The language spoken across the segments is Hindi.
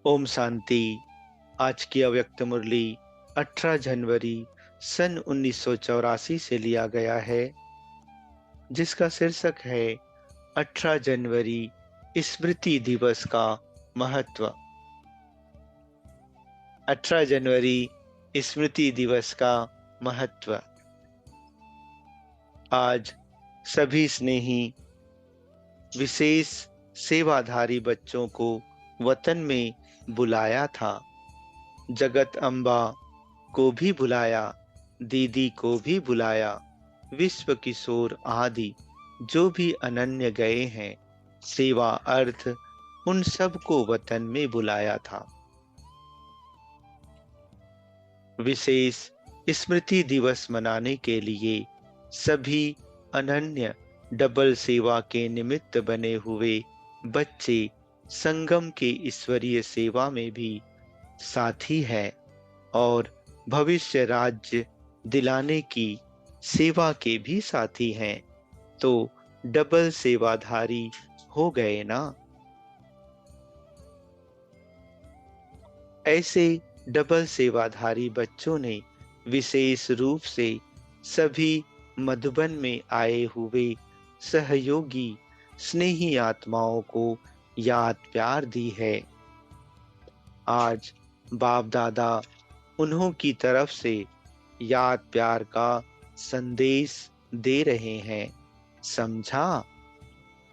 ओम शांति। आज की अव्यक्त मुरली 18 जनवरी सन 1984 से लिया गया है, जिसका शीर्षक है 18 जनवरी स्मृति दिवस का महत्व। 18 जनवरी स्मृति दिवस का महत्व। आज सभी स्नेही विशेष सेवाधारी बच्चों को वतन में बुलाया था। जगत अम्बा को भी बुलाया, दीदी को भी बुलाया, विश्व किशोर आदि जो भी अनन्य गए हैं, सेवा अर्थ उन सब को वतन में बुलाया था। विशेष स्मृति दिवस मनाने के लिए सभी अनन्य डबल सेवा के निमित्त बने हुए बच्चे संगम के ईश्वरीय सेवा में भी साथी है और भविष्य राज्य दिलाने की सेवा के भी साथी हैं, तो डबल सेवाधारी हो गए ना। ऐसे डबल सेवाधारी बच्चों ने विशेष रूप से सभी मधुबन में आए हुए सहयोगी स्नेही आत्माओं को याद प्यार दी है। आज बाप दादा उन्हों की तरफ से याद प्यार का संदेश दे रहे हैं। समझा?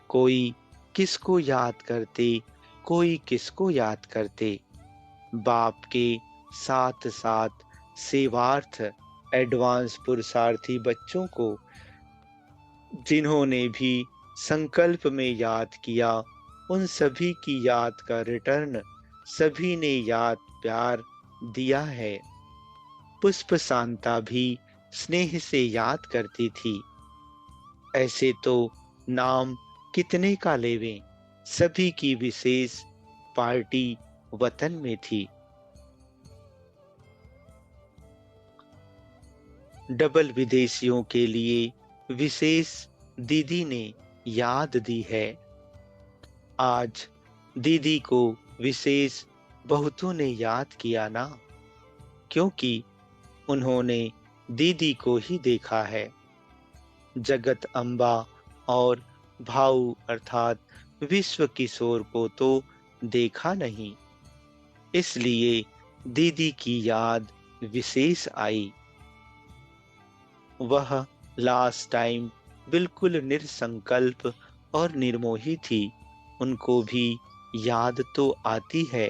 कोई किसको याद करते, कोई किसको याद करते। बाप के साथ साथ सेवार्थ एडवांस पुरुषार्थी बच्चों को जिन्होंने भी संकल्प में याद किया, उन सभी की याद का रिटर्न सभी ने याद प्यार दिया है। पुष्प शांता भी स्नेह से याद करती थी। ऐसे तो नाम कितने का लेवें, सभी की विशेष पार्टी वतन में थी। डबल विदेशियों के लिए विशेष दीदी ने याद दी है। आज दीदी को विशेष बहुतों ने याद किया ना, क्योंकि उन्होंने दीदी को ही देखा है। जगत अम्बा और भाऊ अर्थात विश्व किशोर को तो देखा नहीं, इसलिए दीदी की याद विशेष आई। वह लास्ट टाइम बिल्कुल निरसंकल्प और निर्मोही थी। उनको भी याद तो आती है,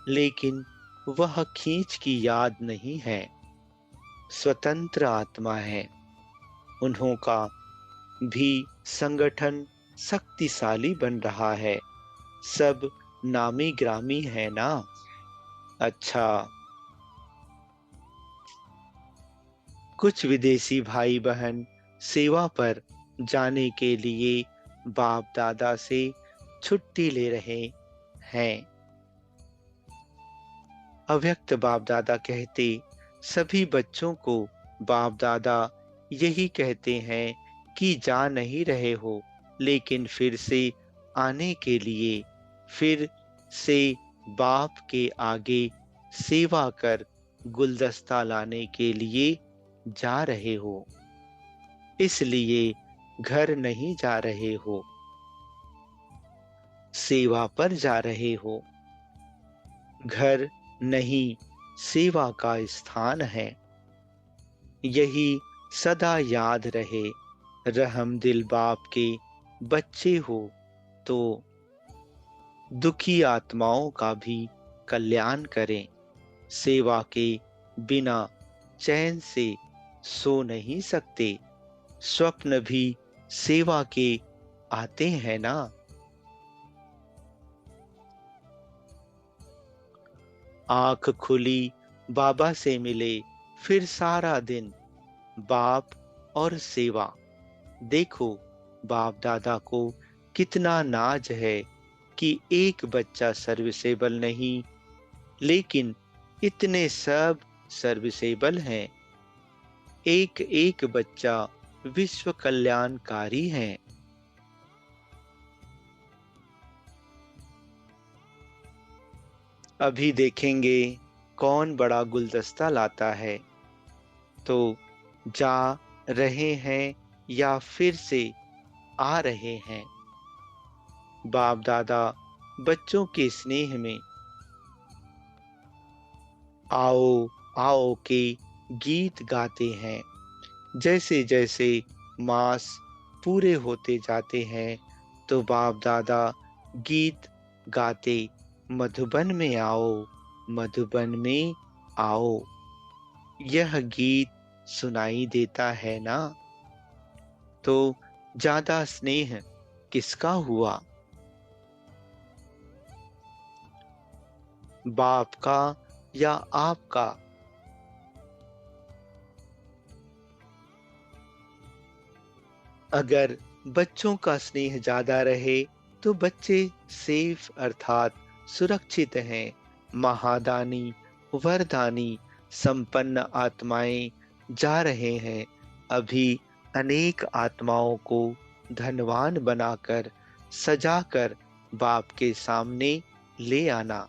लेकिन वह खींच की याद नहीं है। स्वतंत्र आत्मा है। उन्हों का भी संगठन शक्तिशाली बन रहा है। सब नामी ग्रामी है ना। अच्छा, कुछ विदेशी भाई बहन सेवा पर जाने के लिए बाप दादा से छुट्टी ले रहे हैं। अव्यक्त बाप दादा कहते सभी बच्चों को बाप दादा यही कहते हैं कि जा नहीं रहे हो, लेकिन फिर से आने के लिए, फिर से बाप के आगे सेवा कर गुलदस्ता लाने के लिए जा रहे हो। इसलिए घर नहीं जा रहे हो, सेवा पर जा रहे हो। घर नहीं, सेवा का स्थान है। यही सदा याद रहे। रहम दिल बाप के बच्चे हो तो दुखी आत्माओं का भी कल्याण करें। सेवा के बिना चैन से सो नहीं सकते। स्वप्न भी सेवा के आते हैं ना। आंख खुली, बाबा से मिले, फिर सारा दिन बाप और सेवा। देखो बाप दादा को कितना नाज है कि एक बच्चा सर्विसेबल नहीं, लेकिन इतने सब सर्विसेबल हैं। एक एक बच्चा विश्व कल्याणकारी है। अभी देखेंगे कौन बड़ा गुलदस्ता लाता है। तो जा रहे हैं या फिर से आ रहे हैं। बाप दादा बच्चों के स्नेह में आओ आओ के गीत गाते हैं। जैसे जैसे मास पूरे होते जाते हैं तो बाप दादा गीत गाते, मधुबन में आओ, मधुबन में आओ। यह गीत सुनाई देता है ना। तो ज्यादा स्नेह किसका हुआ, बाप का या आपका? अगर बच्चों का स्नेह ज्यादा रहे तो बच्चे सेफ अर्थात सुरक्षित हैं। महादानी वरदानी संपन्न आत्माएं जा रहे हैं। अभी अनेक आत्माओं को धनवान बनाकर सजाकर बाप के सामने ले आना।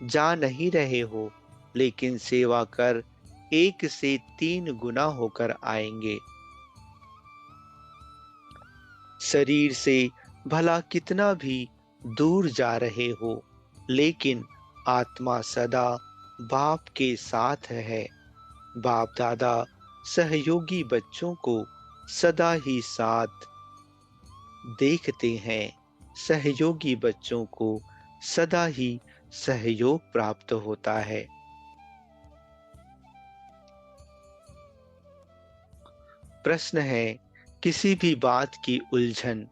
जा नहीं रहे हो लेकिन सेवा कर 1 से 3 गुना होकर आएंगे। शरीर से भला कितना भी दूर जा रहे हो लेकिन आत्मा सदा बाप के साथ है। बाप दादा सहयोगी बच्चों को सदा ही साथ देखते हैं। सहयोगी बच्चों को सदा ही सहयोग प्राप्त होता है। प्रश्न है, किसी भी बात की उलझन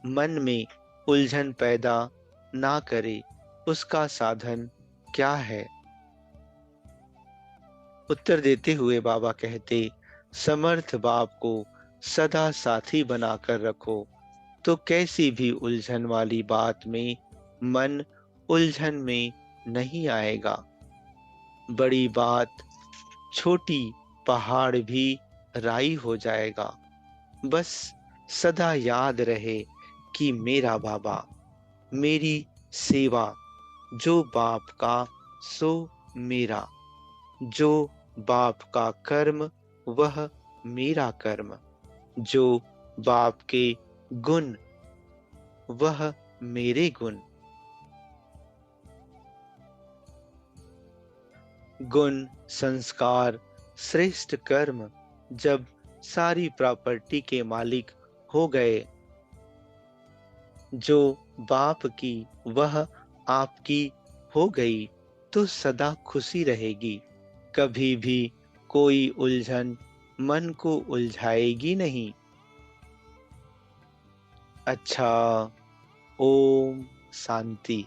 मन में उलझन पैदा ना करे, उसका साधन क्या है? उत्तर देते हुए बाबा कहते, समर्थ बाप को सदा साथी बनाकर रखो तो कैसी भी उलझन वाली बात में मन उलझन में नहीं आएगा। बड़ी बात छोटी पहाड़ भी राई हो जाएगा। बस सदा याद रहे कि मेरा बाबा, मेरी सेवा, जो बाप का सो मेरा, जो बाप का कर्म वह मेरा कर्म, जो बाप के गुण वह मेरे गुण। गुण संस्कार श्रेष्ठ कर्म जब सारी प्रॉपर्टी के मालिक हो गए, जो बाप की वह आपकी हो गई तो सदा खुशी रहेगी। कभी भी कोई उलझन मन को उलझाएगी नहीं। अच्छा, ओम शांति।